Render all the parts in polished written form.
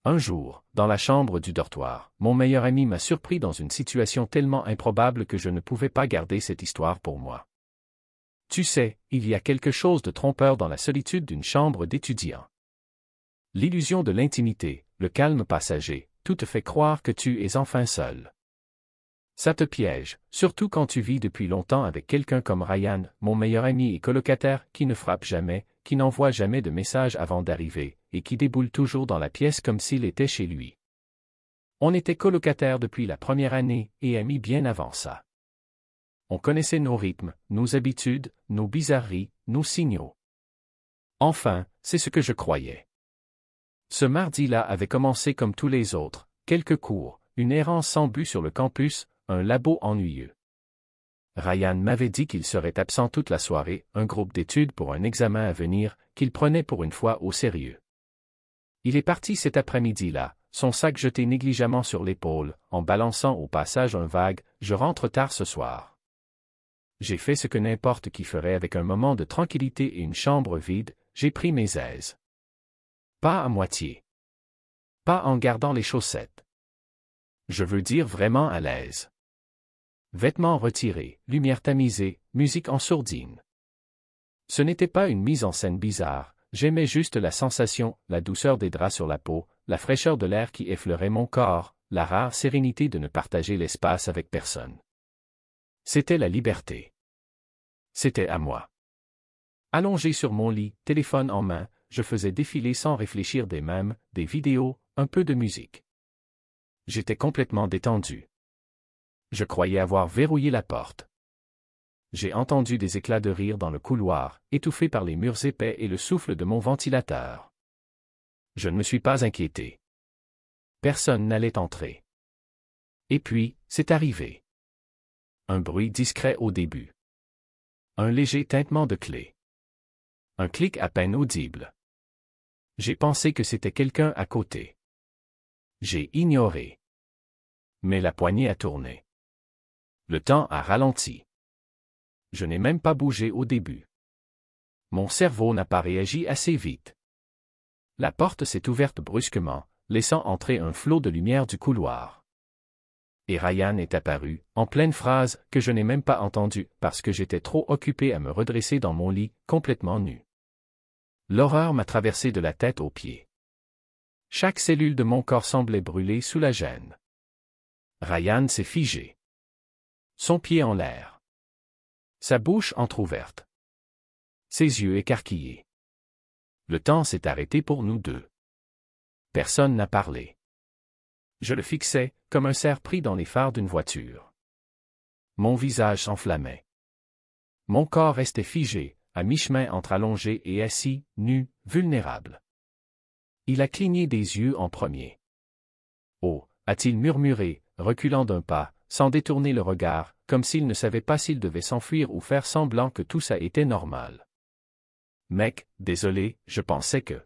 Un jour, dans la chambre du dortoir, mon meilleur ami m'a surpris dans une situation tellement improbable que je ne pouvais pas garder cette histoire pour moi. Tu sais, il y a quelque chose de trompeur dans la solitude d'une chambre d'étudiant. L'illusion de l'intimité, le calme passager, tout te fait croire que tu es enfin seul. Ça te piège, surtout quand tu vis depuis longtemps avec quelqu'un comme Ryan, mon meilleur ami et colocataire, qui ne frappe jamais, qui n'envoie jamais de message avant d'arriver, et qui déboule toujours dans la pièce comme s'il était chez lui. On était colocataires depuis la première année, et amis bien avant ça. On connaissait nos rythmes, nos habitudes, nos bizarreries, nos signaux. Enfin, c'est ce que je croyais. Ce mardi-là avait commencé comme tous les autres, quelques cours, une errance sans but sur le campus, un labo ennuyeux. Ryan m'avait dit qu'il serait absent toute la soirée, un groupe d'études pour un examen à venir, qu'il prenait pour une fois au sérieux. Il est parti cet après-midi-là, son sac jeté négligemment sur l'épaule, en balançant au passage un vague « Je rentre tard ce soir ». J'ai fait ce que n'importe qui ferait avec un moment de tranquillité et une chambre vide, j'ai pris mes aises. Pas à moitié. Pas en gardant les chaussettes. Je veux dire vraiment à l'aise. Vêtements retirés, lumière tamisée, musique en sourdine. Ce n'était pas une mise en scène bizarre, j'aimais juste la sensation, la douceur des draps sur la peau, la fraîcheur de l'air qui effleurait mon corps, la rare sérénité de ne partager l'espace avec personne. C'était la liberté. C'était à moi. Allongé sur mon lit, téléphone en main, je faisais défiler sans réfléchir des mèmes, des vidéos, un peu de musique. J'étais complètement détendu. Je croyais avoir verrouillé la porte. J'ai entendu des éclats de rire dans le couloir, étouffés par les murs épais et le souffle de mon ventilateur. Je ne me suis pas inquiété. Personne n'allait entrer. Et puis, c'est arrivé. Un bruit discret au début. Un léger tintement de clé. Un clic à peine audible. J'ai pensé que c'était quelqu'un à côté. J'ai ignoré. Mais la poignée a tourné. Le temps a ralenti. Je n'ai même pas bougé au début. Mon cerveau n'a pas réagi assez vite. La porte s'est ouverte brusquement, laissant entrer un flot de lumière du couloir. Et Ryan est apparu, en pleine phrase, que je n'ai même pas entendue, parce que j'étais trop occupé à me redresser dans mon lit, complètement nu. L'horreur m'a traversé de la tête aux pieds. Chaque cellule de mon corps semblait brûler sous la gêne. Ryan s'est figé. Son pied en l'air. Sa bouche entr'ouverte. Ses yeux écarquillés. Le temps s'est arrêté pour nous deux. Personne n'a parlé. Je le fixais, comme un cerf pris dans les phares d'une voiture. Mon visage s'enflammait. Mon corps restait figé, à mi-chemin entre allongé et assis, nu, vulnérable. Il a cligné des yeux en premier. Oh, a-t-il murmuré, reculant d'un pas, sans détourner le regard, comme s'il ne savait pas s'il devait s'enfuir ou faire semblant que tout ça était normal. Mec, désolé, je pensais que...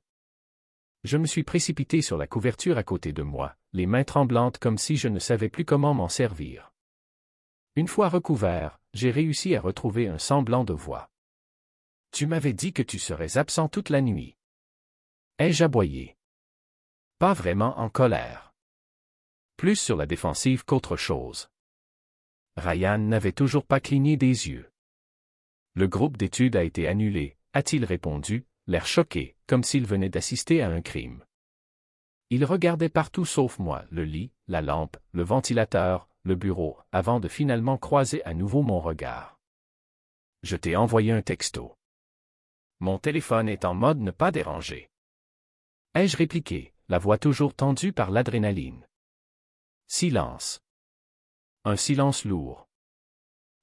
Je me suis précipité sur la couverture à côté de moi, les mains tremblantes comme si je ne savais plus comment m'en servir. Une fois recouvert, j'ai réussi à retrouver un semblant de voix. Tu m'avais dit que tu serais absent toute la nuit. Ai-je aboyé? Pas vraiment en colère. Plus sur la défensive qu'autre chose. Ryan n'avait toujours pas cligné des yeux. Le groupe d'études a été annulé, a-t-il répondu, l'air choqué, comme s'il venait d'assister à un crime. Il regardait partout sauf moi, le lit, la lampe, le ventilateur, le bureau, avant de finalement croiser à nouveau mon regard. Je t'ai envoyé un texto. Mon téléphone est en mode ne pas déranger. Ai-je répliqué, la voix toujours tendue par l'adrénaline. Silence. Un silence lourd.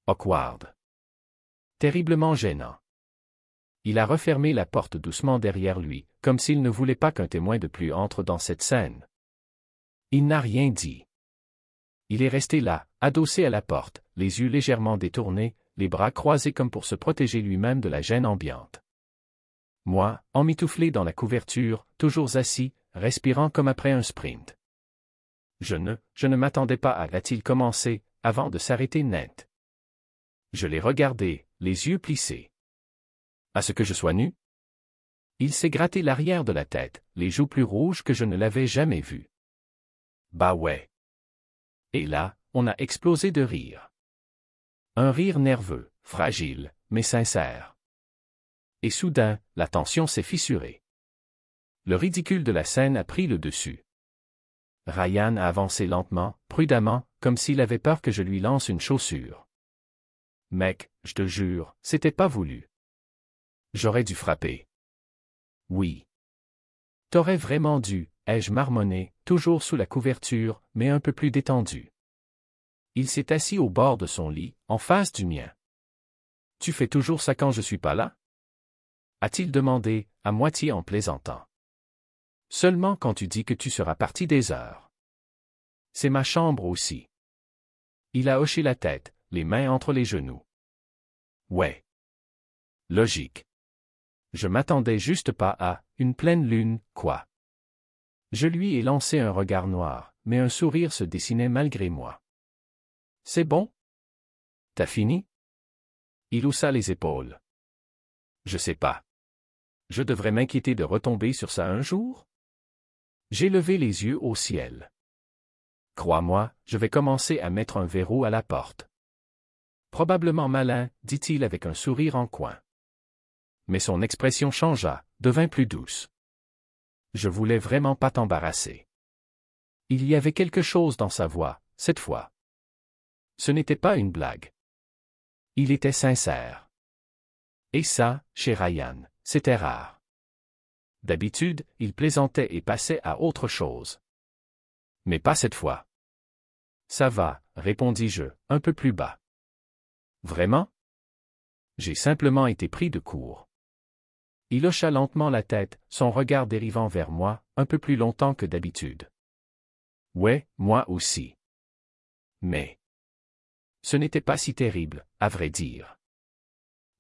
Awkward. Terriblement gênant. Il a refermé la porte doucement derrière lui, comme s'il ne voulait pas qu'un témoin de plus entre dans cette scène. Il n'a rien dit. Il est resté là, adossé à la porte, les yeux légèrement détournés, les bras croisés comme pour se protéger lui-même de la gêne ambiante. Moi, emmitouflé dans la couverture, toujours assis, respirant comme après un sprint. Je ne m'attendais pas à a-t-il commencé, avant de s'arrêter net. Je l'ai regardé, les yeux plissés. À ce que je sois nu? Il s'est gratté l'arrière de la tête, les joues plus rouges que je ne l'avais jamais vu. Bah ouais. Et là, on a explosé de rire. Un rire nerveux, fragile, mais sincère. Et soudain, la tension s'est fissurée. Le ridicule de la scène a pris le dessus. Ryan a avancé lentement, prudemment, comme s'il avait peur que je lui lance une chaussure. Mec, je te jure, c'était pas voulu. J'aurais dû frapper. Oui. T'aurais vraiment dû, ai-je marmonné, toujours sous la couverture, mais un peu plus détendu. Il s'est assis au bord de son lit, en face du mien. Tu fais toujours ça quand je suis pas là? A-t-il demandé, à moitié en plaisantant. Seulement quand tu dis que tu seras parti des heures. C'est ma chambre aussi. Il a hoché la tête, les mains entre les genoux. Ouais. Logique. Je m'attendais juste pas à une pleine lune, quoi. Je lui ai lancé un regard noir, mais un sourire se dessinait malgré moi. C'est bon? T'as fini? Il haussa les épaules. Je sais pas. Je devrais m'inquiéter de retomber sur ça un jour? J'ai levé les yeux au ciel. Crois-moi, je vais commencer à mettre un verrou à la porte. Probablement malin, dit-il avec un sourire en coin. Mais son expression changea, devint plus douce. Je voulais vraiment pas t'embarrasser. Il y avait quelque chose dans sa voix, cette fois. Ce n'était pas une blague. Il était sincère. Et ça, chez Ryan, c'était rare. D'habitude, il plaisantait et passait à autre chose. Mais pas cette fois. Ça va, répondis-je, un peu plus bas. Vraiment? J'ai simplement été pris de court. Il hocha lentement la tête, son regard dérivant vers moi, un peu plus longtemps que d'habitude. Ouais, moi aussi. Mais ce n'était pas si terrible, à vrai dire.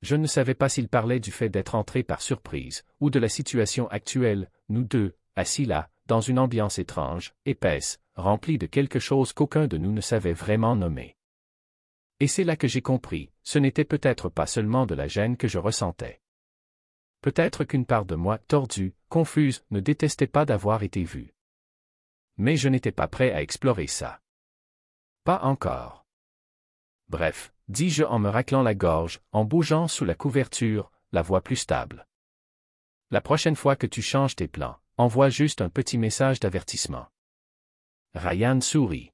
Je ne savais pas s'il parlait du fait d'être entré par surprise, ou de la situation actuelle, nous deux, assis là, dans une ambiance étrange, épaisse, remplie de quelque chose qu'aucun de nous ne savait vraiment nommer. Et c'est là que j'ai compris, ce n'était peut-être pas seulement de la gêne que je ressentais. Peut-être qu'une part de moi, tordue, confuse, ne détestait pas d'avoir été vue. Mais je n'étais pas prêt à explorer ça. Pas encore. Bref, dis-je en me raclant la gorge, en bougeant sous la couverture, la voix plus stable. La prochaine fois que tu changes tes plans, envoie juste un petit message d'avertissement. Ryan sourit.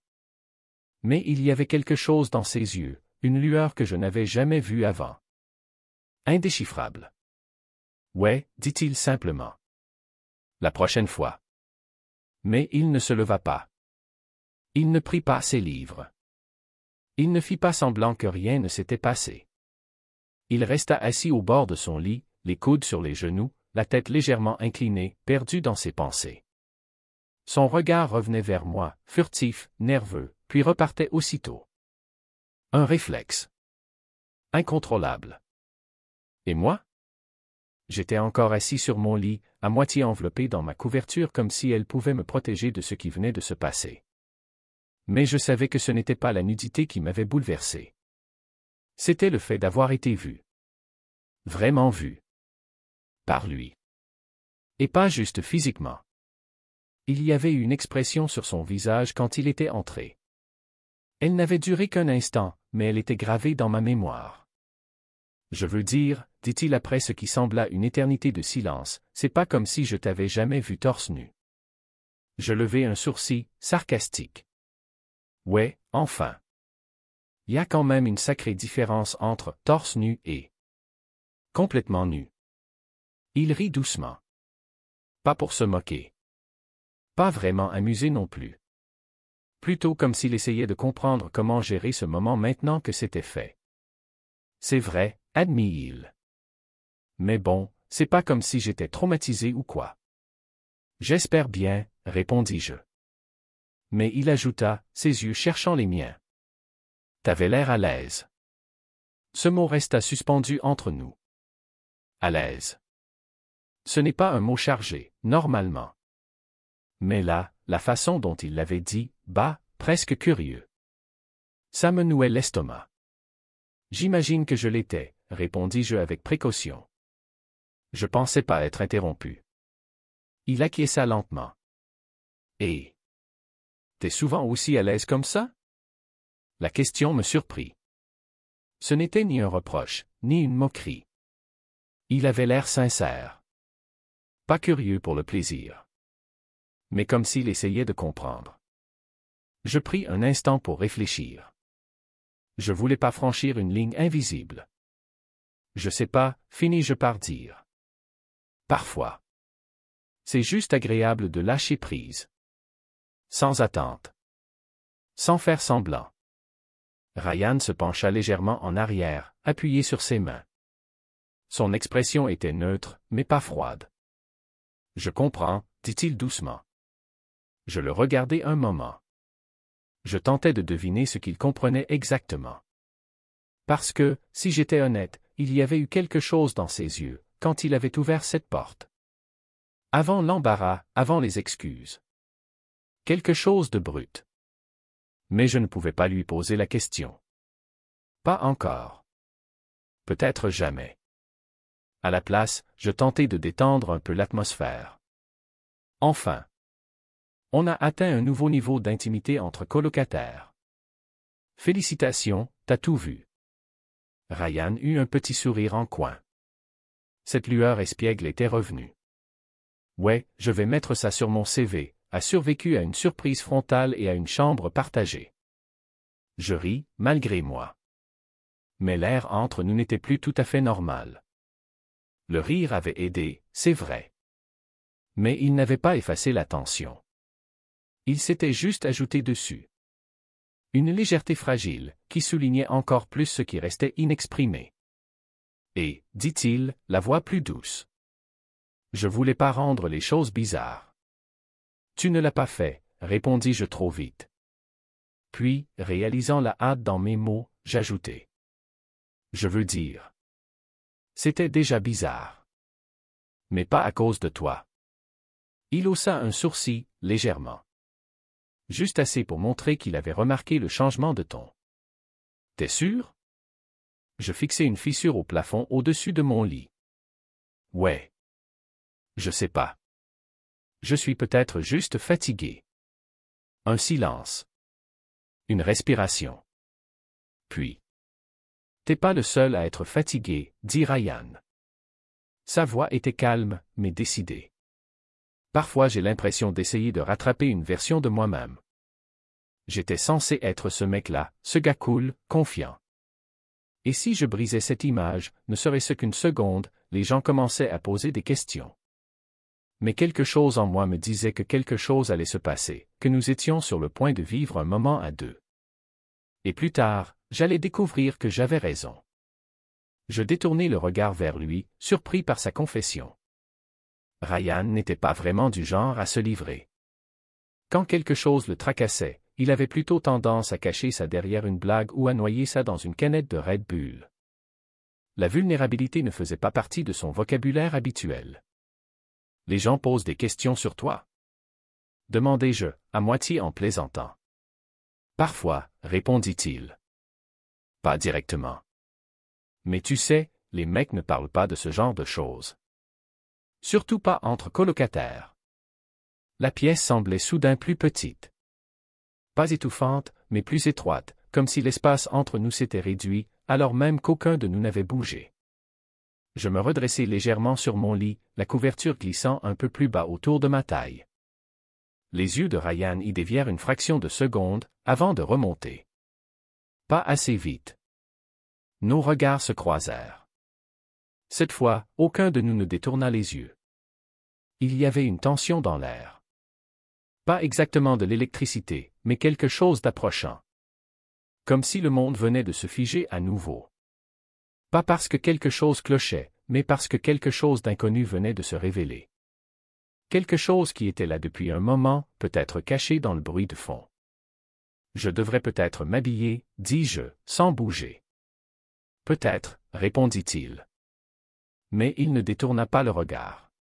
Mais il y avait quelque chose dans ses yeux, une lueur que je n'avais jamais vue avant. Indéchiffrable. Ouais, dit-il simplement. La prochaine fois. Mais il ne se leva pas. Il ne prit pas ses livres. Il ne fit pas semblant que rien ne s'était passé. Il resta assis au bord de son lit, les coudes sur les genoux, la tête légèrement inclinée, perdu dans ses pensées. Son regard revenait vers moi, furtif, nerveux, puis repartait aussitôt. Un réflexe. Incontrôlable. Et moi? J'étais encore assis sur mon lit, à moitié enveloppé dans ma couverture comme si elle pouvait me protéger de ce qui venait de se passer. Mais je savais que ce n'était pas la nudité qui m'avait bouleversé. C'était le fait d'avoir été vu. Vraiment vu. Par lui. Et pas juste physiquement. Il y avait une expression sur son visage quand il était entré. Elle n'avait duré qu'un instant, mais elle était gravée dans ma mémoire. Je veux dire, dit-il après ce qui sembla une éternité de silence, c'est pas comme si je t'avais jamais vu torse nu. Je levai un sourcil, sarcastique. Ouais, enfin. Y a quand même une sacrée différence entre torse nu et complètement nu. Il rit doucement. Pas pour se moquer. Pas vraiment amusé non plus. Plutôt comme s'il essayait de comprendre comment gérer ce moment maintenant que c'était fait. C'est vrai, admit-il. Mais bon, c'est pas comme si j'étais traumatisé ou quoi. J'espère bien, répondis-je. Mais il ajouta, ses yeux cherchant les miens. T'avais l'air à l'aise. Ce mot resta suspendu entre nous. À l'aise. Ce n'est pas un mot chargé, normalement. Mais là, la façon dont il l'avait dit, presque curieux. Ça me nouait l'estomac. J'imagine que je l'étais, répondis-je avec précaution. Je pensais pas être interrompu. Il acquiesça lentement. Et t'es souvent aussi à l'aise comme ça? La question me surprit. Ce n'était ni un reproche, ni une moquerie. Il avait l'air sincère. Pas curieux pour le plaisir. Mais comme s'il essayait de comprendre. Je pris un instant pour réfléchir. Je voulais pas franchir une ligne invisible. Je sais pas, finis-je par dire. Parfois. C'est juste agréable de lâcher prise. Sans attente. Sans faire semblant. Ryan se pencha légèrement en arrière, appuyé sur ses mains. Son expression était neutre, mais pas froide. Je comprends, dit-il doucement. Je le regardai un moment. Je tentais de deviner ce qu'il comprenait exactement. Parce que, si j'étais honnête, il y avait eu quelque chose dans ses yeux, quand il avait ouvert cette porte. Avant l'embarras, avant les excuses. Quelque chose de brut. Mais je ne pouvais pas lui poser la question. Pas encore. Peut-être jamais. À la place, je tentai de détendre un peu l'atmosphère. Enfin. On a atteint un nouveau niveau d'intimité entre colocataires. Félicitations, t'as tout vu. Ryan eut un petit sourire en coin. Cette lueur espiègle était revenue. Ouais, je vais mettre ça sur mon CV, a survécu à une surprise frontale et à une chambre partagée. Je ris, malgré moi. Mais l'air entre nous n'était plus tout à fait normal. Le rire avait aidé, c'est vrai. Mais il n'avait pas effacé la tension. Il s'était juste ajouté dessus. Une légèreté fragile, qui soulignait encore plus ce qui restait inexprimé. Et, dit-il, la voix plus douce. Je voulais pas rendre les choses bizarres. Tu ne l'as pas fait, répondis-je trop vite. Puis, réalisant la hâte dans mes mots, j'ajoutai. Je veux dire. C'était déjà bizarre. Mais pas à cause de toi. Il haussa un sourcil, légèrement. Juste assez pour montrer qu'il avait remarqué le changement de ton. T'es sûr? Je fixai une fissure au plafond au-dessus de mon lit. Ouais. Je sais pas. Je suis peut-être juste fatigué. Un silence. Une respiration. Puis. T'es pas le seul à être fatigué, dit Ryan. Sa voix était calme, mais décidée. Parfois j'ai l'impression d'essayer de rattraper une version de moi-même. J'étais censé être ce mec-là, ce gars cool, confiant. Et si je brisais cette image, ne serait-ce qu'une seconde, les gens commençaient à poser des questions. Mais quelque chose en moi me disait que quelque chose allait se passer, que nous étions sur le point de vivre un moment à deux. Et plus tard, j'allais découvrir que j'avais raison. Je détournai le regard vers lui, surpris par sa confession. Ryan n'était pas vraiment du genre à se livrer. Quand quelque chose le tracassait, il avait plutôt tendance à cacher ça derrière une blague ou à noyer ça dans une canette de Red Bull. La vulnérabilité ne faisait pas partie de son vocabulaire habituel. Les gens posent des questions sur toi? Demandai-je, à moitié en plaisantant. Parfois, répondit-il. Pas directement. Mais tu sais, les mecs ne parlent pas de ce genre de choses. Surtout pas entre colocataires. La pièce semblait soudain plus petite. Pas étouffante, mais plus étroite, comme si l'espace entre nous s'était réduit, alors même qu'aucun de nous n'avait bougé. Je me redressai légèrement sur mon lit, la couverture glissant un peu plus bas autour de ma taille. Les yeux de Ryan y dévièrent une fraction de seconde, avant de remonter. Pas assez vite. Nos regards se croisèrent. Cette fois, aucun de nous ne détourna les yeux. Il y avait une tension dans l'air. Pas exactement de l'électricité, mais quelque chose d'approchant. Comme si le monde venait de se figer à nouveau. Pas parce que quelque chose clochait, mais parce que quelque chose d'inconnu venait de se révéler. Quelque chose qui était là depuis un moment, peut-être caché dans le bruit de fond. Je devrais peut-être m'habiller, dis-je, sans bouger. Peut-être, répondit-il. Mais il ne détourna pas le regard.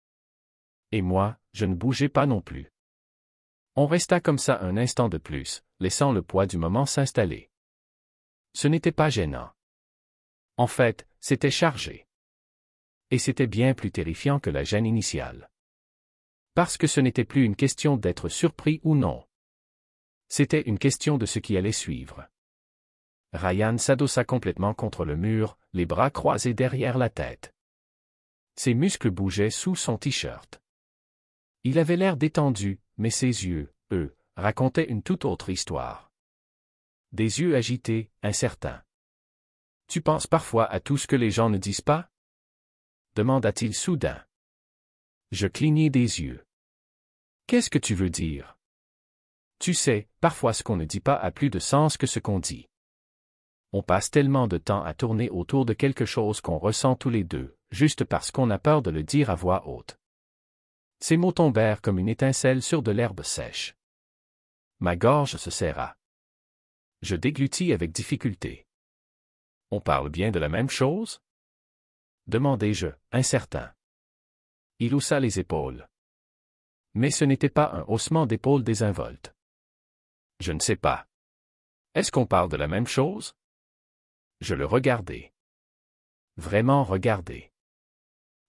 Et moi, je ne bougeais pas non plus. On resta comme ça un instant de plus, laissant le poids du moment s'installer. Ce n'était pas gênant. En fait, c'était chargé. Et c'était bien plus terrifiant que la gêne initiale. Parce que ce n'était plus une question d'être surpris ou non. C'était une question de ce qui allait suivre. Ryan s'adossa complètement contre le mur, les bras croisés derrière la tête. Ses muscles bougeaient sous son t-shirt. Il avait l'air détendu, mais ses yeux, eux, racontaient une toute autre histoire. Des yeux agités, incertains. « Tu penses parfois à tout ce que les gens ne disent pas ?» demanda-t-il soudain. Je clignai des yeux. « Qu'est-ce que tu veux dire ?» Tu sais, parfois ce qu'on ne dit pas a plus de sens que ce qu'on dit. On passe tellement de temps à tourner autour de quelque chose qu'on ressent tous les deux, juste parce qu'on a peur de le dire à voix haute. Ces mots tombèrent comme une étincelle sur de l'herbe sèche. Ma gorge se serra. Je déglutis avec difficulté. On parle bien de la même chose? Demandai-je, incertain. Il haussa les épaules. Mais ce n'était pas un haussement d'épaules désinvolte. Je ne sais pas. Est-ce qu'on parle de la même chose? Je le regardai. Vraiment regardé.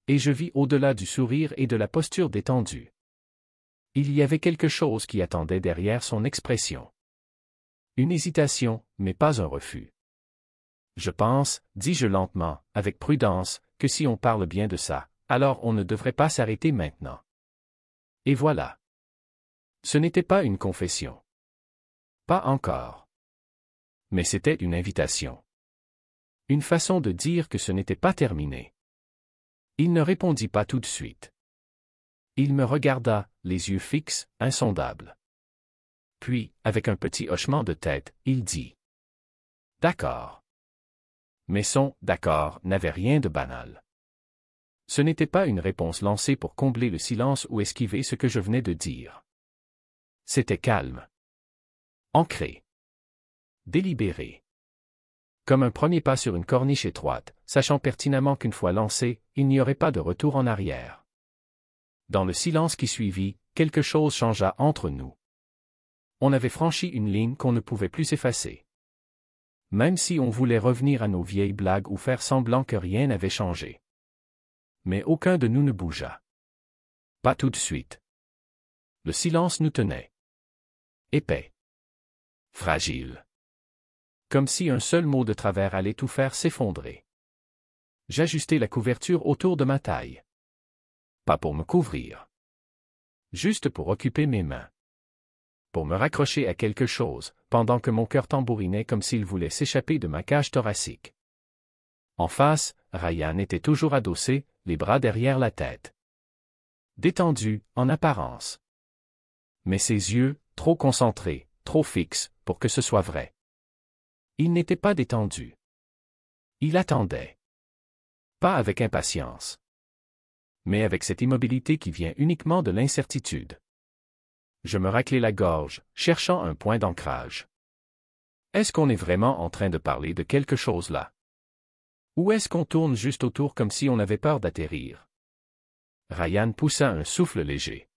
Et je vis au-delà du sourire et de la posture détendue. Il y avait quelque chose qui attendait derrière son expression. Une hésitation, mais pas un refus. Je pense, dis-je lentement, avec prudence, que si on parle bien de ça, alors on ne devrait pas s'arrêter maintenant. Et voilà. Ce n'était pas une confession. Pas encore. Mais c'était une invitation. Une façon de dire que ce n'était pas terminé. Il ne répondit pas tout de suite. Il me regarda, les yeux fixes, insondables. Puis, avec un petit hochement de tête, il dit « D'accord. » Mais son « d'accord » n'avait rien de banal. Ce n'était pas une réponse lancée pour combler le silence ou esquiver ce que je venais de dire. C'était calme. Ancré. Délibéré. Comme un premier pas sur une corniche étroite, sachant pertinemment qu'une fois lancé, il n'y aurait pas de retour en arrière. Dans le silence qui suivit, quelque chose changea entre nous. On avait franchi une ligne qu'on ne pouvait plus effacer. Même si on voulait revenir à nos vieilles blagues ou faire semblant que rien n'avait changé. Mais aucun de nous ne bougea. Pas tout de suite. Le silence nous tenait. Épais. Fragile. Comme si un seul mot de travers allait tout faire s'effondrer. J'ajustai la couverture autour de ma taille. Pas pour me couvrir. Juste pour occuper mes mains. Pour me raccrocher à quelque chose, pendant que mon cœur tambourinait comme s'il voulait s'échapper de ma cage thoracique. En face, Ryan était toujours adossé, les bras derrière la tête. Détendu, en apparence. Mais ses yeux, trop concentrés, trop fixes, pour que ce soit vrai. Il n'était pas détendu. Il attendait. Pas avec impatience. Mais avec cette immobilité qui vient uniquement de l'incertitude. Je me raclai la gorge, cherchant un point d'ancrage. Est-ce qu'on est vraiment en train de parler de quelque chose là? Ou est-ce qu'on tourne juste autour comme si on avait peur d'atterrir? Ryan poussa un souffle léger.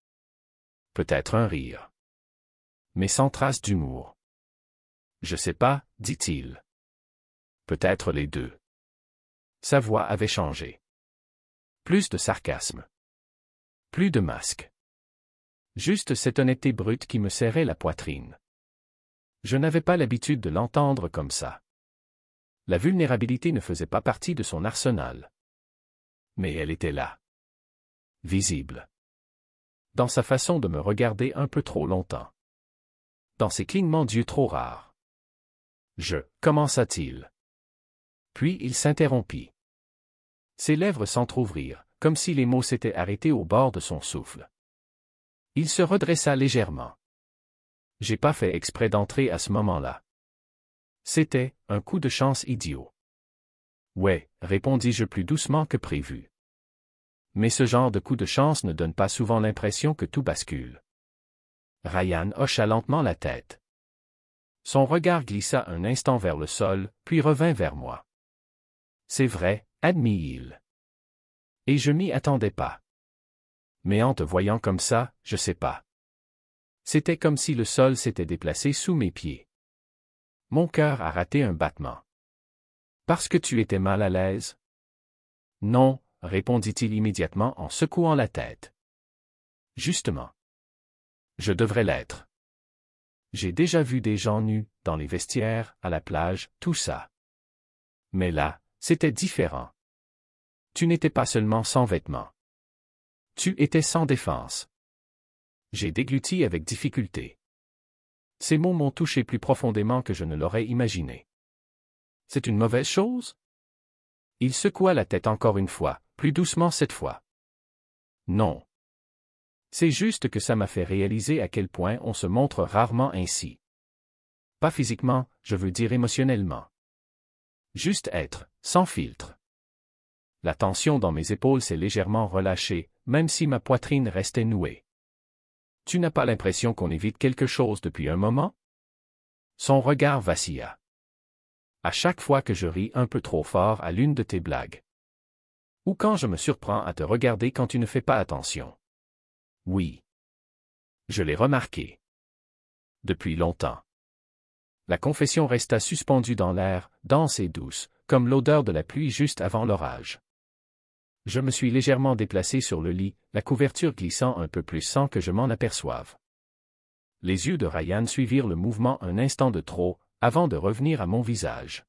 Peut-être un rire. Mais sans trace d'humour. Je sais pas, dit-il. Peut-être les deux. Sa voix avait changé. Plus de sarcasme. Plus de masque. Juste cette honnêteté brute qui me serrait la poitrine. Je n'avais pas l'habitude de l'entendre comme ça. La vulnérabilité ne faisait pas partie de son arsenal. Mais elle était là. Visible. Dans sa façon de me regarder un peu trop longtemps. Dans ses clignements d'yeux trop rares. Commença-t-il. Puis il s'interrompit. Ses lèvres s'entr'ouvrirent, comme si les mots s'étaient arrêtés au bord de son souffle. Il se redressa légèrement. J'ai pas fait exprès d'entrer à ce moment-là. C'était un coup de chance idiot. Ouais, répondis-je plus doucement que prévu. Mais ce genre de coup de chance ne donne pas souvent l'impression que tout bascule. Ryan hocha lentement la tête. Son regard glissa un instant vers le sol, puis revint vers moi. C'est vrai, admit-il. Et je m'y attendais pas. Mais en te voyant comme ça, je sais pas. C'était comme si le sol s'était déplacé sous mes pieds. Mon cœur a raté un battement. Parce que tu étais mal à l'aise? Non, répondit-il immédiatement en secouant la tête. Justement. Je devrais l'être. J'ai déjà vu des gens nus, dans les vestiaires, à la plage, tout ça. Mais là, c'était différent. Tu n'étais pas seulement sans vêtements. Tu étais sans défense. J'ai dégluti avec difficulté. Ces mots m'ont touché plus profondément que je ne l'aurais imaginé. C'est une mauvaise chose? Il secoua la tête encore une fois, plus doucement cette fois. Non. C'est juste que ça m'a fait réaliser à quel point on se montre rarement ainsi. Pas physiquement, je veux dire émotionnellement. Juste être, sans filtre. La tension dans mes épaules s'est légèrement relâchée, même si ma poitrine restait nouée. Tu n'as pas l'impression qu'on évite quelque chose depuis un moment? Son regard vacilla. À chaque fois que je ris un peu trop fort à l'une de tes blagues. Ou quand je me surprends à te regarder quand tu ne fais pas attention. Oui. Je l'ai remarqué. Depuis longtemps. La confession resta suspendue dans l'air, dense et douce, comme l'odeur de la pluie juste avant l'orage. Je me suis légèrement déplacé sur le lit, la couverture glissant un peu plus sans que je m'en aperçoive. Les yeux de Ryan suivirent le mouvement un instant de trop, avant de revenir à mon visage.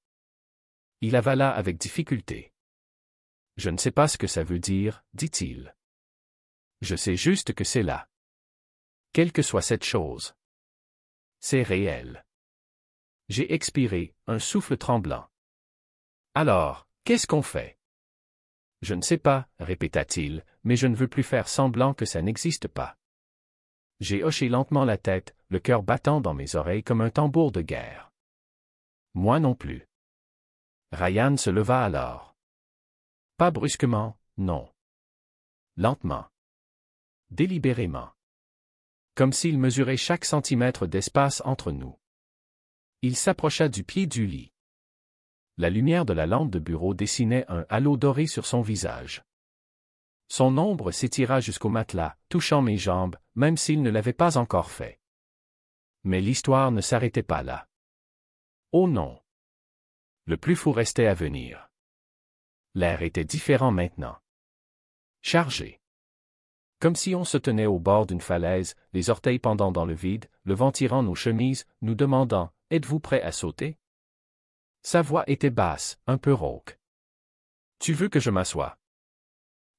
Il avala avec difficulté. Je ne sais pas ce que ça veut dire, dit-il. Je sais juste que c'est là. Quelle que soit cette chose. C'est réel. J'ai expiré, un souffle tremblant. Alors, qu'est-ce qu'on fait? Je ne sais pas, répéta-t-il, mais je ne veux plus faire semblant que ça n'existe pas. J'ai hoché lentement la tête, le cœur battant dans mes oreilles comme un tambour de guerre. Moi non plus. Ryan se leva alors. Pas brusquement, non. Lentement. Délibérément. Comme s'il mesurait chaque centimètre d'espace entre nous. Il s'approcha du pied du lit. La lumière de la lampe de bureau dessinait un halo doré sur son visage. Son ombre s'étira jusqu'au matelas, touchant mes jambes, même s'il ne l'avait pas encore fait. Mais l'histoire ne s'arrêtait pas là. Oh non! Le plus fou restait à venir. L'air était différent maintenant. Chargé. Comme si on se tenait au bord d'une falaise, les orteils pendant dans le vide, le vent tirant nos chemises, nous demandant « Êtes-vous prêt à sauter ?» Sa voix était basse, un peu rauque. « Tu veux que je m'assoie ?»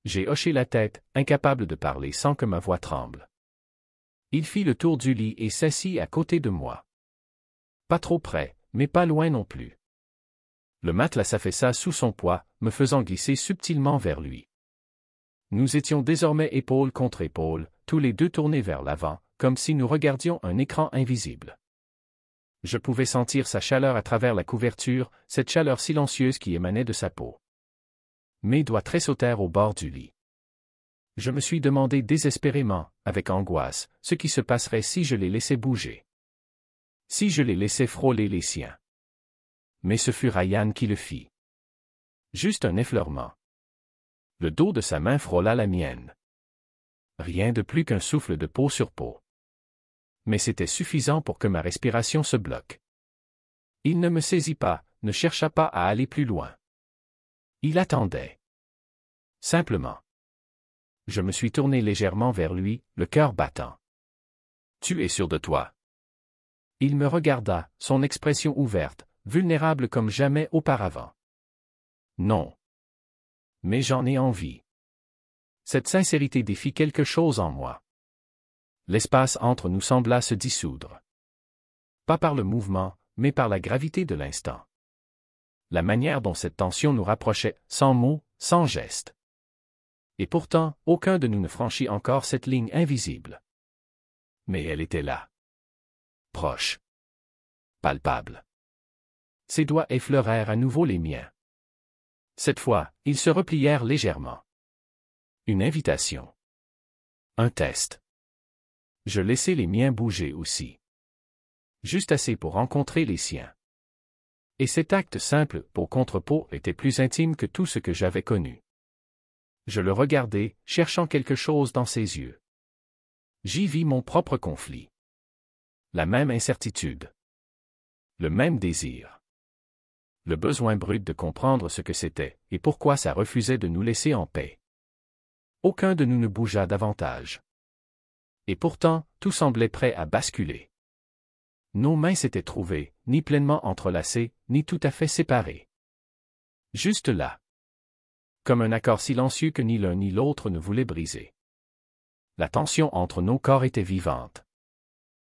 J'ai hoché la tête, incapable de parler sans que ma voix tremble. Il fit le tour du lit et s'assit à côté de moi. Pas trop près, mais pas loin non plus. Le matelas s'affaissa sous son poids, me faisant glisser subtilement vers lui. Nous étions désormais épaule contre épaule, tous les deux tournés vers l'avant, comme si nous regardions un écran invisible. Je pouvais sentir sa chaleur à travers la couverture, cette chaleur silencieuse qui émanait de sa peau. Mes doigts tressautèrent au bord du lit. Je me suis demandé désespérément, avec angoisse, ce qui se passerait si je les laissais bouger. Si je les laissais frôler les siens. Mais ce fut Ryan qui le fit. Juste un effleurement. Le dos de sa main frôla la mienne. Rien de plus qu'un souffle de peau sur peau. Mais c'était suffisant pour que ma respiration se bloque. Il ne me saisit pas, ne chercha pas à aller plus loin. Il attendait. Simplement. Je me suis tourné légèrement vers lui, le cœur battant. « Tu es sûr de toi? » Il me regarda, son expression ouverte, vulnérable comme jamais auparavant. « Non. Mais j'en ai envie. » Cette sincérité défit quelque chose en moi. L'espace entre nous sembla se dissoudre. Pas par le mouvement, mais par la gravité de l'instant. La manière dont cette tension nous rapprochait, sans mots, sans gestes. Et pourtant, aucun de nous ne franchit encore cette ligne invisible. Mais elle était là. Proche. Palpable. Ses doigts effleurèrent à nouveau les miens. Cette fois, ils se replièrent légèrement. Une invitation. Un test. Je laissai les miens bouger aussi. Juste assez pour rencontrer les siens. Et cet acte simple, peau contre peau, était plus intime que tout ce que j'avais connu. Je le regardai, cherchant quelque chose dans ses yeux. J'y vis mon propre conflit. La même incertitude. Le même désir. Le besoin brut de comprendre ce que c'était, et pourquoi ça refusait de nous laisser en paix. Aucun de nous ne bougea davantage. Et pourtant, tout semblait prêt à basculer. Nos mains s'étaient trouvées, ni pleinement entrelacées, ni tout à fait séparées. Juste là. Comme un accord silencieux que ni l'un ni l'autre ne voulait briser. La tension entre nos corps était vivante.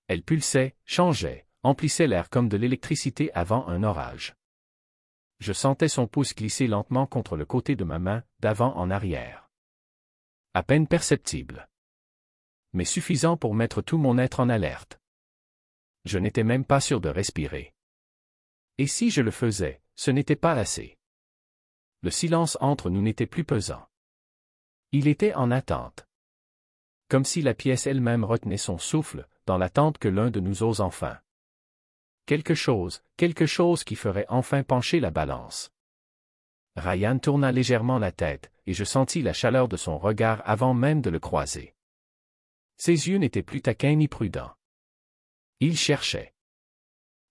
Elle pulsait, changeait, emplissait l'air comme de l'électricité avant un orage. Je sentais son pouce glisser lentement contre le côté de ma main, d'avant en arrière. À peine perceptible. Mais suffisant pour mettre tout mon être en alerte. Je n'étais même pas sûr de respirer. Et si je le faisais, ce n'était pas assez. Le silence entre nous n'était plus pesant. Il était en attente. Comme si la pièce elle-même retenait son souffle, dans l'attente que l'un de nous ose enfin. Quelque chose qui ferait enfin pencher la balance. Ryan tourna légèrement la tête, et je sentis la chaleur de son regard avant même de le croiser. Ses yeux n'étaient plus taquins ni prudents. Il cherchait.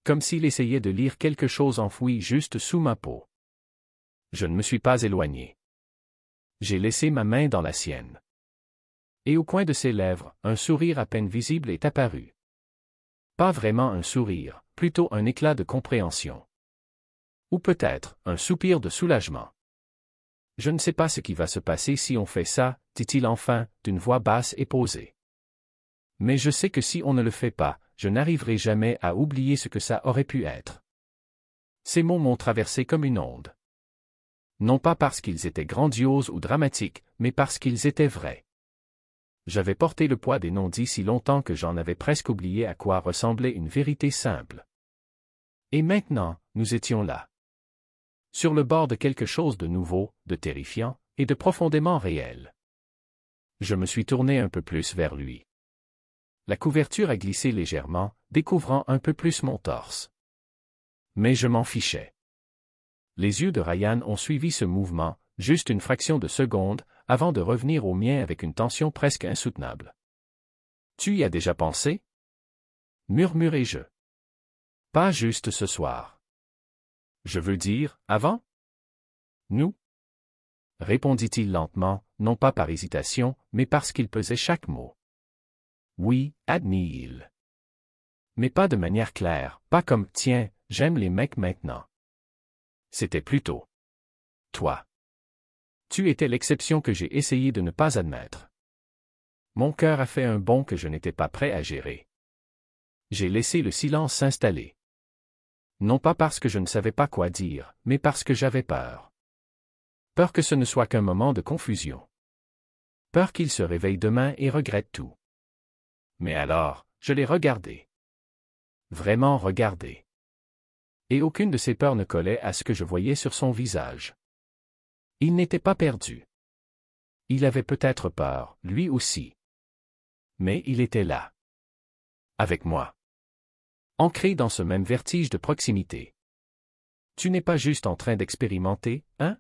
Comme s'il essayait de lire quelque chose enfoui juste sous ma peau. Je ne me suis pas éloigné. J'ai laissé ma main dans la sienne. Et au coin de ses lèvres, un sourire à peine visible est apparu. Pas vraiment un sourire, plutôt un éclat de compréhension. Ou peut-être, un soupir de soulagement. Je ne sais pas ce qui va se passer si on fait ça, dit-il enfin, d'une voix basse et posée. Mais je sais que si on ne le fait pas, je n'arriverai jamais à oublier ce que ça aurait pu être. Ces mots m'ont traversé comme une onde. Non pas parce qu'ils étaient grandioses ou dramatiques, mais parce qu'ils étaient vrais. J'avais porté le poids des non-dits si longtemps que j'en avais presque oublié à quoi ressemblait une vérité simple. Et maintenant, nous étions là. Sur le bord de quelque chose de nouveau, de terrifiant, et de profondément réel. Je me suis tourné un peu plus vers lui. La couverture a glissé légèrement, découvrant un peu plus mon torse. Mais je m'en fichais. Les yeux de Ryan ont suivi ce mouvement, juste une fraction de seconde, avant de revenir aux miens avec une tension presque insoutenable. « Tu y as déjà pensé » murmurai-je. « Pas juste ce soir. » Je veux dire, avant ? Nous ? Répondit-il lentement, non pas par hésitation, mais parce qu'il pesait chaque mot. Oui, admit-il. Mais pas de manière claire, pas comme « tiens, j'aime les mecs maintenant ». C'était plutôt « toi ». Tu étais l'exception que j'ai essayé de ne pas admettre. Mon cœur a fait un bond que je n'étais pas prêt à gérer. J'ai laissé le silence s'installer. Non pas parce que je ne savais pas quoi dire, mais parce que j'avais peur. Peur que ce ne soit qu'un moment de confusion. Peur qu'il se réveille demain et regrette tout. Mais alors, je l'ai regardé. Vraiment regardé. Et aucune de ces peurs ne collait à ce que je voyais sur son visage. Il n'était pas perdu. Il avait peut-être peur, lui aussi. Mais il était là. Avec moi. Ancré dans ce même vertige de proximité. Tu n'es pas juste en train d'expérimenter, hein?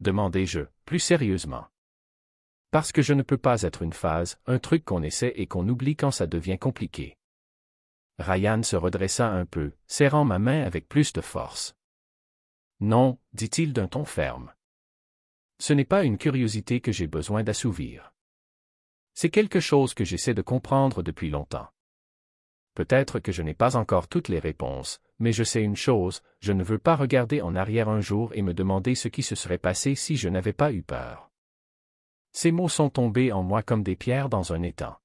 Demandai-je, plus sérieusement. Parce que je ne peux pas être une phase, un truc qu'on essaie et qu'on oublie quand ça devient compliqué. Ryan se redressa un peu, serrant ma main avec plus de force. Non, dit-il d'un ton ferme. Ce n'est pas une curiosité que j'ai besoin d'assouvir. C'est quelque chose que j'essaie de comprendre depuis longtemps. Peut-être que je n'ai pas encore toutes les réponses, mais je sais une chose, je ne veux pas regarder en arrière un jour et me demander ce qui se serait passé si je n'avais pas eu peur. Ces mots sont tombés en moi comme des pierres dans un étang.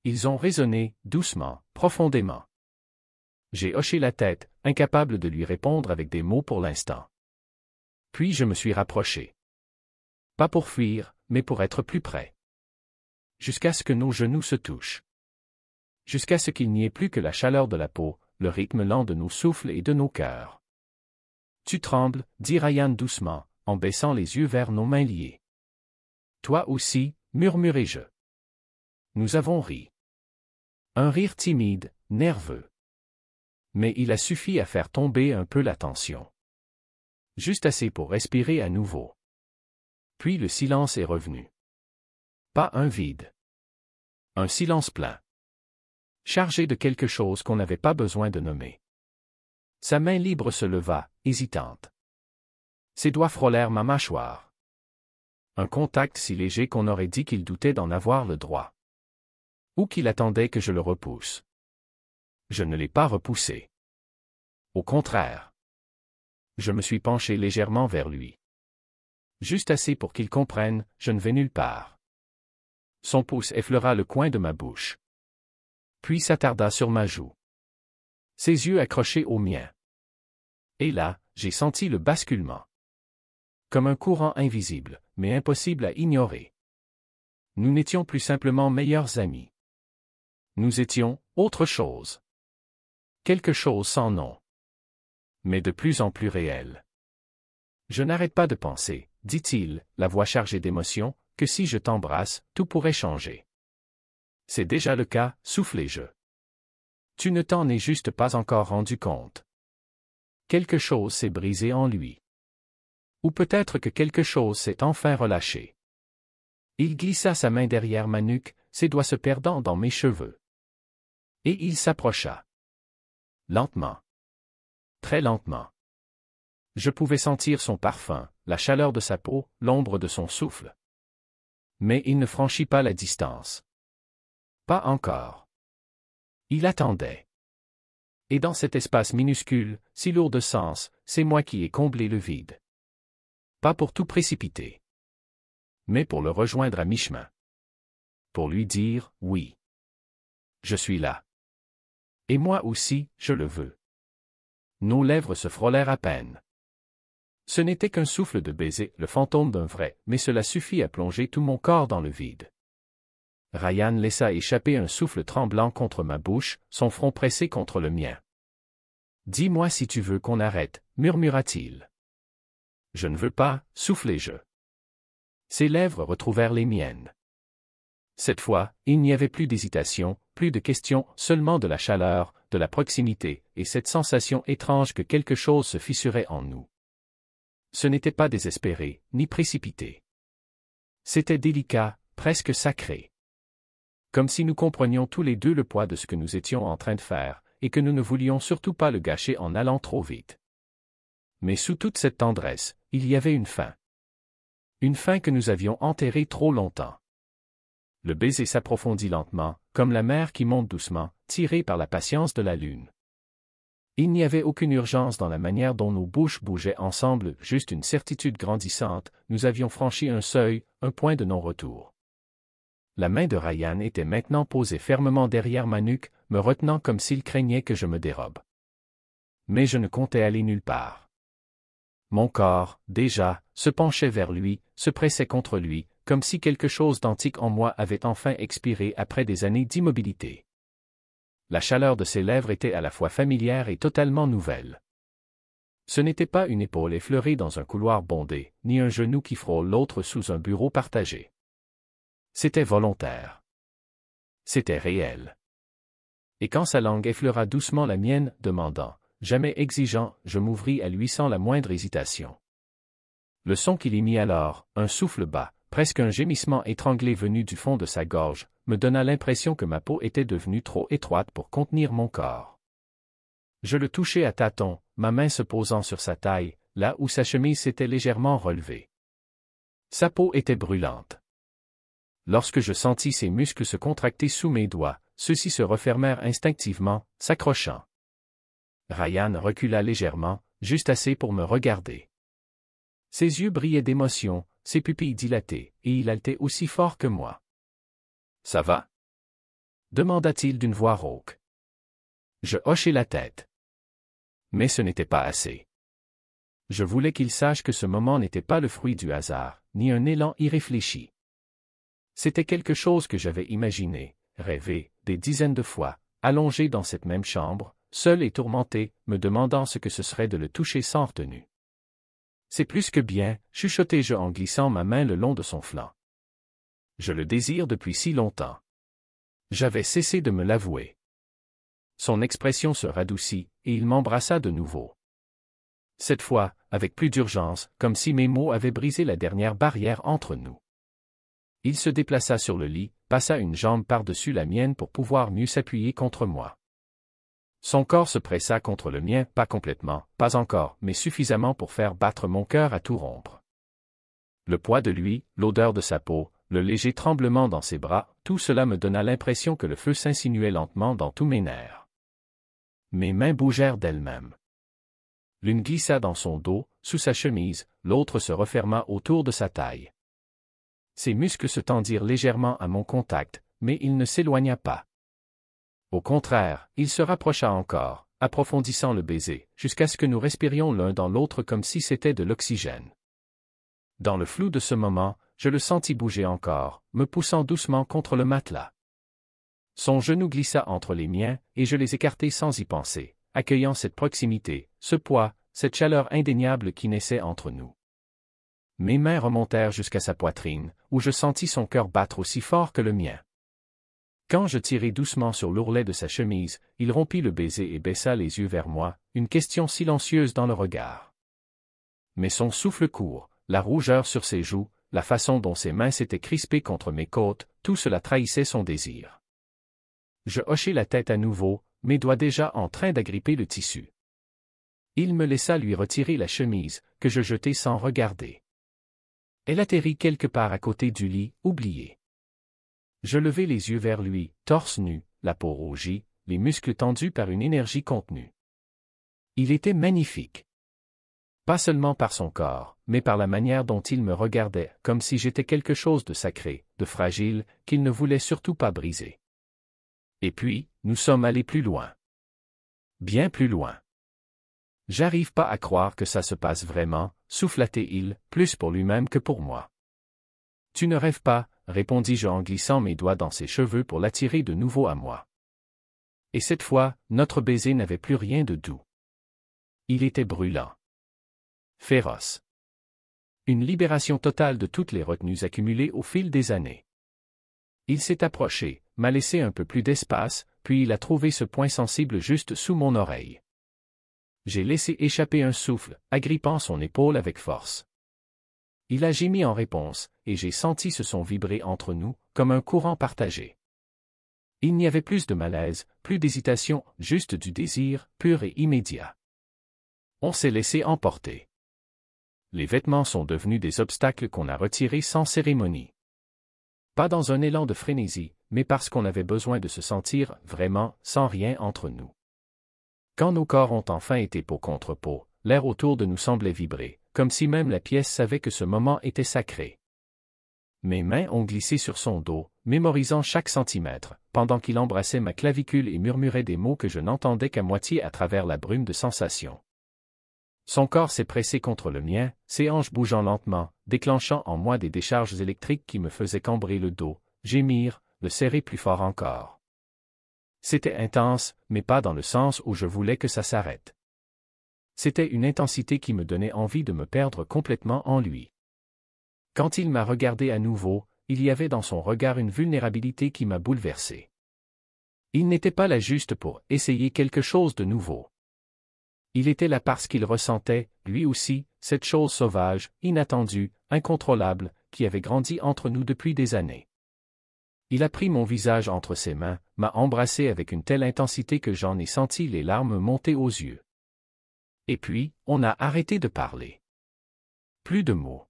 Ils ont résonné, doucement, profondément. J'ai hoché la tête, incapable de lui répondre avec des mots pour l'instant. Puis je me suis rapproché. Pas pour fuir, mais pour être plus près. Jusqu'à ce que nos genoux se touchent. Jusqu'à ce qu'il n'y ait plus que la chaleur de la peau, le rythme lent de nos souffles et de nos cœurs. Tu trembles, dit Ryan doucement, en baissant les yeux vers nos mains liées. Toi aussi, murmurai-je. Nous avons ri. Un rire timide, nerveux. Mais il a suffi à faire tomber un peu la tension. Juste assez pour respirer à nouveau. Puis le silence est revenu. Pas un vide. Un silence plein. Chargé de quelque chose qu'on n'avait pas besoin de nommer. Sa main libre se leva, hésitante. Ses doigts frôlèrent ma mâchoire. Un contact si léger qu'on aurait dit qu'il doutait d'en avoir le droit. Ou qu'il attendait que je le repousse. Je ne l'ai pas repoussé. Au contraire. Je me suis penché légèrement vers lui. Juste assez pour qu'il comprenne, je ne vais nulle part. Son pouce effleura le coin de ma bouche. Puis s'attarda sur ma joue. Ses yeux accrochés aux miens. Et là, j'ai senti le basculement. Comme un courant invisible, mais impossible à ignorer. Nous n'étions plus simplement meilleurs amis. Nous étions autre chose. Quelque chose sans nom. Mais de plus en plus réel. Je n'arrête pas de penser, dit-il, la voix chargée d'émotion, que si je t'embrasse, tout pourrait changer. C'est déjà le cas, soufflai-je. Tu ne t'en es juste pas encore rendu compte. Quelque chose s'est brisé en lui. Ou peut-être que quelque chose s'est enfin relâché. Il glissa sa main derrière ma nuque, ses doigts se perdant dans mes cheveux. Et il s'approcha. Lentement. Très lentement. Je pouvais sentir son parfum, la chaleur de sa peau, l'ombre de son souffle. Mais il ne franchit pas la distance. Pas encore. Il attendait. Et dans cet espace minuscule, si lourd de sens, c'est moi qui ai comblé le vide. Pas pour tout précipiter. Mais pour le rejoindre à mi-chemin. Pour lui dire, oui. Je suis là. Et moi aussi, je le veux. Nos lèvres se frôlèrent à peine. Ce n'était qu'un souffle de baiser, le fantôme d'un vrai, mais cela suffit à plonger tout mon corps dans le vide. Ryan laissa échapper un souffle tremblant contre ma bouche, son front pressé contre le mien. « Dis-moi si tu veux qu'on arrête, » murmura-t-il. « Je ne veux pas, » soufflai-je. Ses lèvres retrouvèrent les miennes. Cette fois, il n'y avait plus d'hésitation, plus de questions, seulement de la chaleur, de la proximité, et cette sensation étrange que quelque chose se fissurait en nous. Ce n'était pas désespéré, ni précipité. C'était délicat, presque sacré. Comme si nous comprenions tous les deux le poids de ce que nous étions en train de faire, et que nous ne voulions surtout pas le gâcher en allant trop vite. Mais sous toute cette tendresse, il y avait une fin. Une fin que nous avions enterrée trop longtemps. Le baiser s'approfondit lentement, comme la mer qui monte doucement, tirée par la patience de la lune. Il n'y avait aucune urgence dans la manière dont nos bouches bougeaient ensemble, juste une certitude grandissante, nous avions franchi un seuil, un point de non-retour. La main de Ryan était maintenant posée fermement derrière ma nuque, me retenant comme s'il craignait que je me dérobe. Mais je ne comptais aller nulle part. Mon corps, déjà, se penchait vers lui, se pressait contre lui, comme si quelque chose d'antique en moi avait enfin expiré après des années d'immobilité. La chaleur de ses lèvres était à la fois familière et totalement nouvelle. Ce n'était pas une épaule effleurée dans un couloir bondé, ni un genou qui frôle l'autre sous un bureau partagé. C'était volontaire. C'était réel. Et quand sa langue effleura doucement la mienne, demandant, jamais exigeant, je m'ouvris à lui sans la moindre hésitation. Le son qu'il émit alors, un souffle bas, presque un gémissement étranglé venu du fond de sa gorge, me donna l'impression que ma peau était devenue trop étroite pour contenir mon corps. Je le touchai à tâtons, ma main se posant sur sa taille, là où sa chemise s'était légèrement relevée. Sa peau était brûlante. Lorsque je sentis ses muscles se contracter sous mes doigts, ceux-ci se refermèrent instinctivement, s'accrochant. Ryan recula légèrement, juste assez pour me regarder. Ses yeux brillaient d'émotion, ses pupilles dilatées, et il haletait aussi fort que moi. « Ça va ?» demanda-t-il d'une voix rauque. Je hochai la tête. Mais ce n'était pas assez. Je voulais qu'il sache que ce moment n'était pas le fruit du hasard, ni un élan irréfléchi. C'était quelque chose que j'avais imaginé, rêvé, des dizaines de fois, allongé dans cette même chambre, seul et tourmenté, me demandant ce que ce serait de le toucher sans retenue. C'est plus que bien, chuchotai-je en glissant ma main le long de son flanc. Je le désire depuis si longtemps. J'avais cessé de me l'avouer. Son expression se radoucit, et il m'embrassa de nouveau. Cette fois, avec plus d'urgence, comme si mes mots avaient brisé la dernière barrière entre nous. Il se déplaça sur le lit, passa une jambe par-dessus la mienne pour pouvoir mieux s'appuyer contre moi. Son corps se pressa contre le mien, pas complètement, pas encore, mais suffisamment pour faire battre mon cœur à tout rompre. Le poids de lui, l'odeur de sa peau, le léger tremblement dans ses bras, tout cela me donna l'impression que le feu s'insinuait lentement dans tous mes nerfs. Mes mains bougèrent d'elles-mêmes. L'une glissa dans son dos, sous sa chemise, l'autre se referma autour de sa taille. Ses muscles se tendirent légèrement à mon contact, mais il ne s'éloigna pas. Au contraire, il se rapprocha encore, approfondissant le baiser, jusqu'à ce que nous respirions l'un dans l'autre comme si c'était de l'oxygène. Dans le flou de ce moment, je le sentis bouger encore, me poussant doucement contre le matelas. Son genou glissa entre les miens, et je les écartai sans y penser, accueillant cette proximité, ce poids, cette chaleur indéniable qui naissait entre nous. Mes mains remontèrent jusqu'à sa poitrine, où je sentis son cœur battre aussi fort que le mien. Quand je tirai doucement sur l'ourlet de sa chemise, il rompit le baiser et baissa les yeux vers moi, une question silencieuse dans le regard. Mais son souffle court, la rougeur sur ses joues, la façon dont ses mains s'étaient crispées contre mes côtes, tout cela trahissait son désir. Je hochai la tête à nouveau, mes doigts déjà en train d'agripper le tissu. Il me laissa lui retirer la chemise, que je jetai sans regarder. Elle atterrit quelque part à côté du lit, oubliée. Je levai les yeux vers lui, torse nu, la peau rougie, les muscles tendus par une énergie contenue. Il était magnifique. Pas seulement par son corps, mais par la manière dont il me regardait, comme si j'étais quelque chose de sacré, de fragile, qu'il ne voulait surtout pas briser. Et puis, nous sommes allés plus loin. Bien plus loin. J'arrive pas à croire que ça se passe vraiment, souffla-t-il, plus pour lui-même que pour moi. Tu ne rêves pas, répondis-je en glissant mes doigts dans ses cheveux pour l'attirer de nouveau à moi. Et cette fois, notre baiser n'avait plus rien de doux. Il était brûlant. Féroce. Une libération totale de toutes les retenues accumulées au fil des années. Il s'est approché, m'a laissé un peu plus d'espace, puis il a trouvé ce point sensible juste sous mon oreille. J'ai laissé échapper un souffle, agrippant son épaule avec force. Il a gémi en réponse, et j'ai senti ce son vibrer entre nous, comme un courant partagé. Il n'y avait plus de malaise, plus d'hésitation, juste du désir, pur et immédiat. On s'est laissé emporter. Les vêtements sont devenus des obstacles qu'on a retirés sans cérémonie. Pas dans un élan de frénésie, mais parce qu'on avait besoin de se sentir, vraiment, sans rien entre nous. Quand nos corps ont enfin été peau contre peau, l'air autour de nous semblait vibrer, comme si même la pièce savait que ce moment était sacré. Mes mains ont glissé sur son dos, mémorisant chaque centimètre, pendant qu'il embrassait ma clavicule et murmurait des mots que je n'entendais qu'à moitié à travers la brume de sensations. Son corps s'est pressé contre le mien, ses hanches bougeant lentement, déclenchant en moi des décharges électriques qui me faisaient cambrer le dos, gémir, le serrer plus fort encore. C'était intense, mais pas dans le sens où je voulais que ça s'arrête. C'était une intensité qui me donnait envie de me perdre complètement en lui. Quand il m'a regardé à nouveau, il y avait dans son regard une vulnérabilité qui m'a bouleversé. Il n'était pas là juste pour essayer quelque chose de nouveau. Il était là parce qu'il ressentait, lui aussi, cette chose sauvage, inattendue, incontrôlable, qui avait grandi entre nous depuis des années. Il a pris mon visage entre ses mains, m'a embrassé avec une telle intensité que j'en ai senti les larmes monter aux yeux. Et puis, on a arrêté de parler. Plus de mots.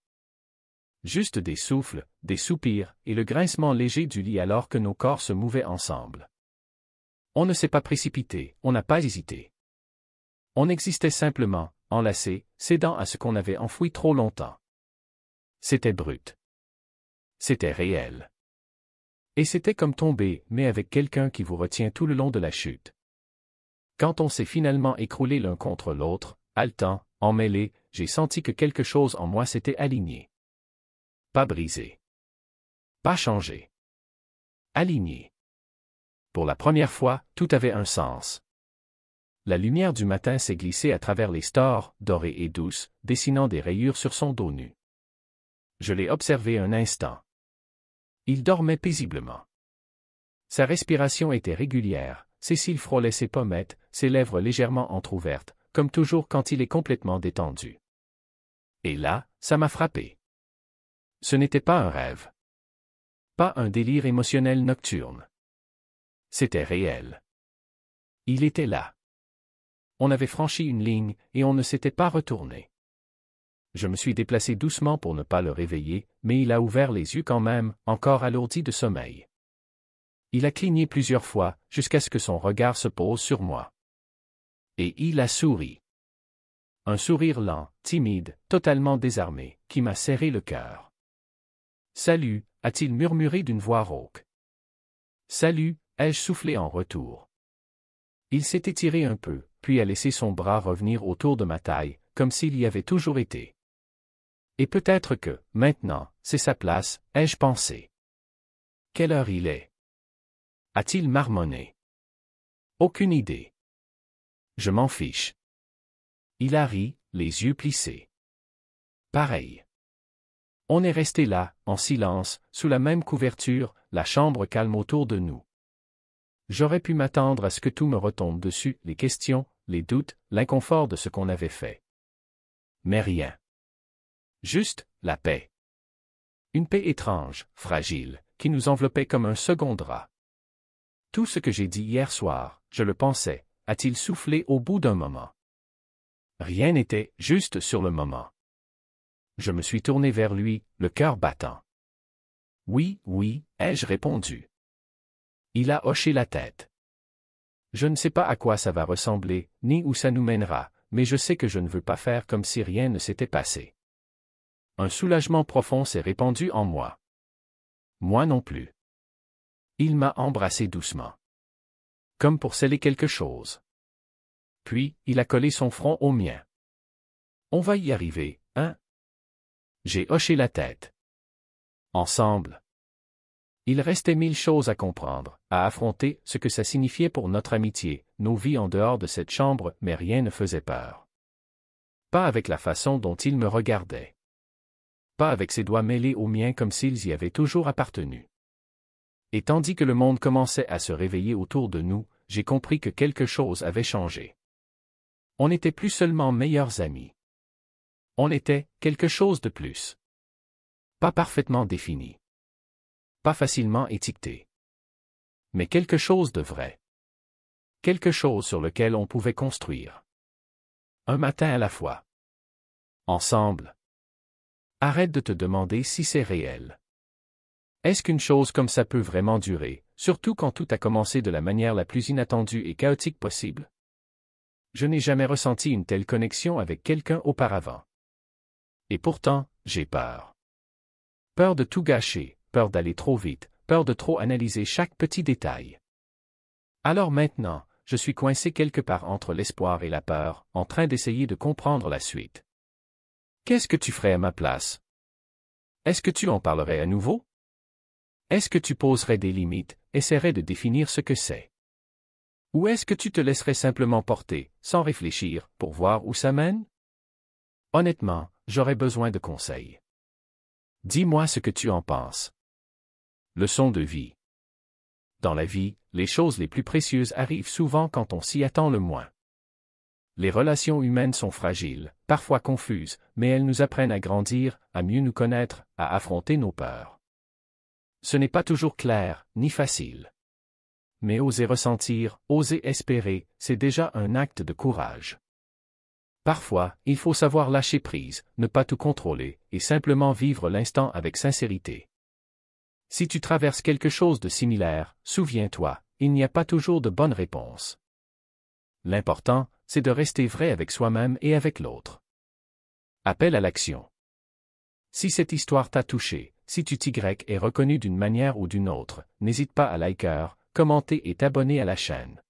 Juste des souffles, des soupirs, et le grincement léger du lit alors que nos corps se mouvaient ensemble. On ne s'est pas précipité, on n'a pas hésité. On existait simplement, enlacés, cédant à ce qu'on avait enfoui trop longtemps. C'était brut. C'était réel. Et c'était comme tomber, mais avec quelqu'un qui vous retient tout le long de la chute. Quand on s'est finalement écroulé l'un contre l'autre, haletant, emmêlé, j'ai senti que quelque chose en moi s'était aligné. Pas brisé. Pas changé. Aligné. Pour la première fois, tout avait un sens. La lumière du matin s'est glissée à travers les stores, dorée et douce, dessinant des rayures sur son dos nu. Je l'ai observé un instant. Il dormait paisiblement. Sa respiration était régulière, ses cils frôlaient ses pommettes, ses lèvres légèrement entr'ouvertes, comme toujours quand il est complètement détendu. Et là, ça m'a frappé. Ce n'était pas un rêve. Pas un délire émotionnel nocturne. C'était réel. Il était là. On avait franchi une ligne, et on ne s'était pas retourné. Je me suis déplacé doucement pour ne pas le réveiller, mais il a ouvert les yeux quand même, encore alourdi de sommeil. Il a cligné plusieurs fois, jusqu'à ce que son regard se pose sur moi. Et il a souri. Un sourire lent, timide, totalement désarmé, qui m'a serré le cœur. « Salut » a-t-il murmuré d'une voix rauque. « Salut » ai-je soufflé en retour. Il s'est étiré un peu, puis a laissé son bras revenir autour de ma taille, comme s'il y avait toujours été. Et peut-être que, maintenant, c'est sa place, ai-je pensé. Quelle heure il est? A-t-il marmonné? Aucune idée. Je m'en fiche. Il a ri, les yeux plissés. Pareil. On est resté là, en silence, sous la même couverture, la chambre calme autour de nous. J'aurais pu m'attendre à ce que tout me retombe dessus, les questions, les doutes, l'inconfort de ce qu'on avait fait. Mais rien. Juste, la paix. Une paix étrange, fragile, qui nous enveloppait comme un second drap. Tout ce que j'ai dit hier soir, je le pensais, a-t-il soufflé au bout d'un moment. Rien n'était juste sur le moment. Je me suis tourné vers lui, le cœur battant. Oui, oui, ai-je répondu. Il a hoché la tête. Je ne sais pas à quoi ça va ressembler, ni où ça nous mènera, mais je sais que je ne veux pas faire comme si rien ne s'était passé. Un soulagement profond s'est répandu en moi. Moi non plus. Il m'a embrassé doucement. Comme pour sceller quelque chose. Puis, il a collé son front au mien. On va y arriver, hein? J'ai hoché la tête. Ensemble. Il restait 1000 choses à comprendre, à affronter, ce que ça signifiait pour notre amitié, nos vies en dehors de cette chambre, mais rien ne faisait peur. Pas avec la façon dont il me regardait. Pas avec ses doigts mêlés aux miens comme s'ils y avaient toujours appartenu. Et tandis que le monde commençait à se réveiller autour de nous, j'ai compris que quelque chose avait changé. On n'était plus seulement meilleurs amis. On était quelque chose de plus. Pas parfaitement défini. Pas facilement étiqueté. Mais quelque chose de vrai. Quelque chose sur lequel on pouvait construire. Un matin à la fois. Ensemble. Arrête de te demander si c'est réel. Est-ce qu'une chose comme ça peut vraiment durer, surtout quand tout a commencé de la manière la plus inattendue et chaotique possible? Je n'ai jamais ressenti une telle connexion avec quelqu'un auparavant. Et pourtant, j'ai peur. Peur de tout gâcher, peur d'aller trop vite, peur de trop analyser chaque petit détail. Alors maintenant, je suis coincé quelque part entre l'espoir et la peur, en train d'essayer de comprendre la suite. Qu'est-ce que tu ferais à ma place? Est-ce que tu en parlerais à nouveau? Est-ce que tu poserais des limites, essaierais de définir ce que c'est? Ou est-ce que tu te laisserais simplement porter, sans réfléchir, pour voir où ça mène? Honnêtement, j'aurais besoin de conseils. Dis-moi ce que tu en penses. Leçon de vie. Dans la vie, les choses les plus précieuses arrivent souvent quand on s'y attend le moins. Les relations humaines sont fragiles, parfois confuses, mais elles nous apprennent à grandir, à mieux nous connaître, à affronter nos peurs. Ce n'est pas toujours clair, ni facile. Mais oser ressentir, oser espérer, c'est déjà un acte de courage. Parfois, il faut savoir lâcher prise, ne pas tout contrôler, et simplement vivre l'instant avec sincérité. Si tu traverses quelque chose de similaire, souviens-toi, il n'y a pas toujours de bonne réponse. L'important, c'est de rester vrai avec soi-même et avec l'autre. Appel à l'action. Si cette histoire t'a touché, si tu t'y es reconnu d'une manière ou d'une autre, n'hésite pas à liker, commenter et t'abonner à la chaîne.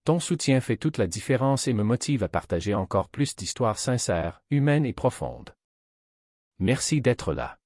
Ton soutien fait toute la différence et me motive à partager encore plus d'histoires sincères, humaines et profondes. Merci d'être là.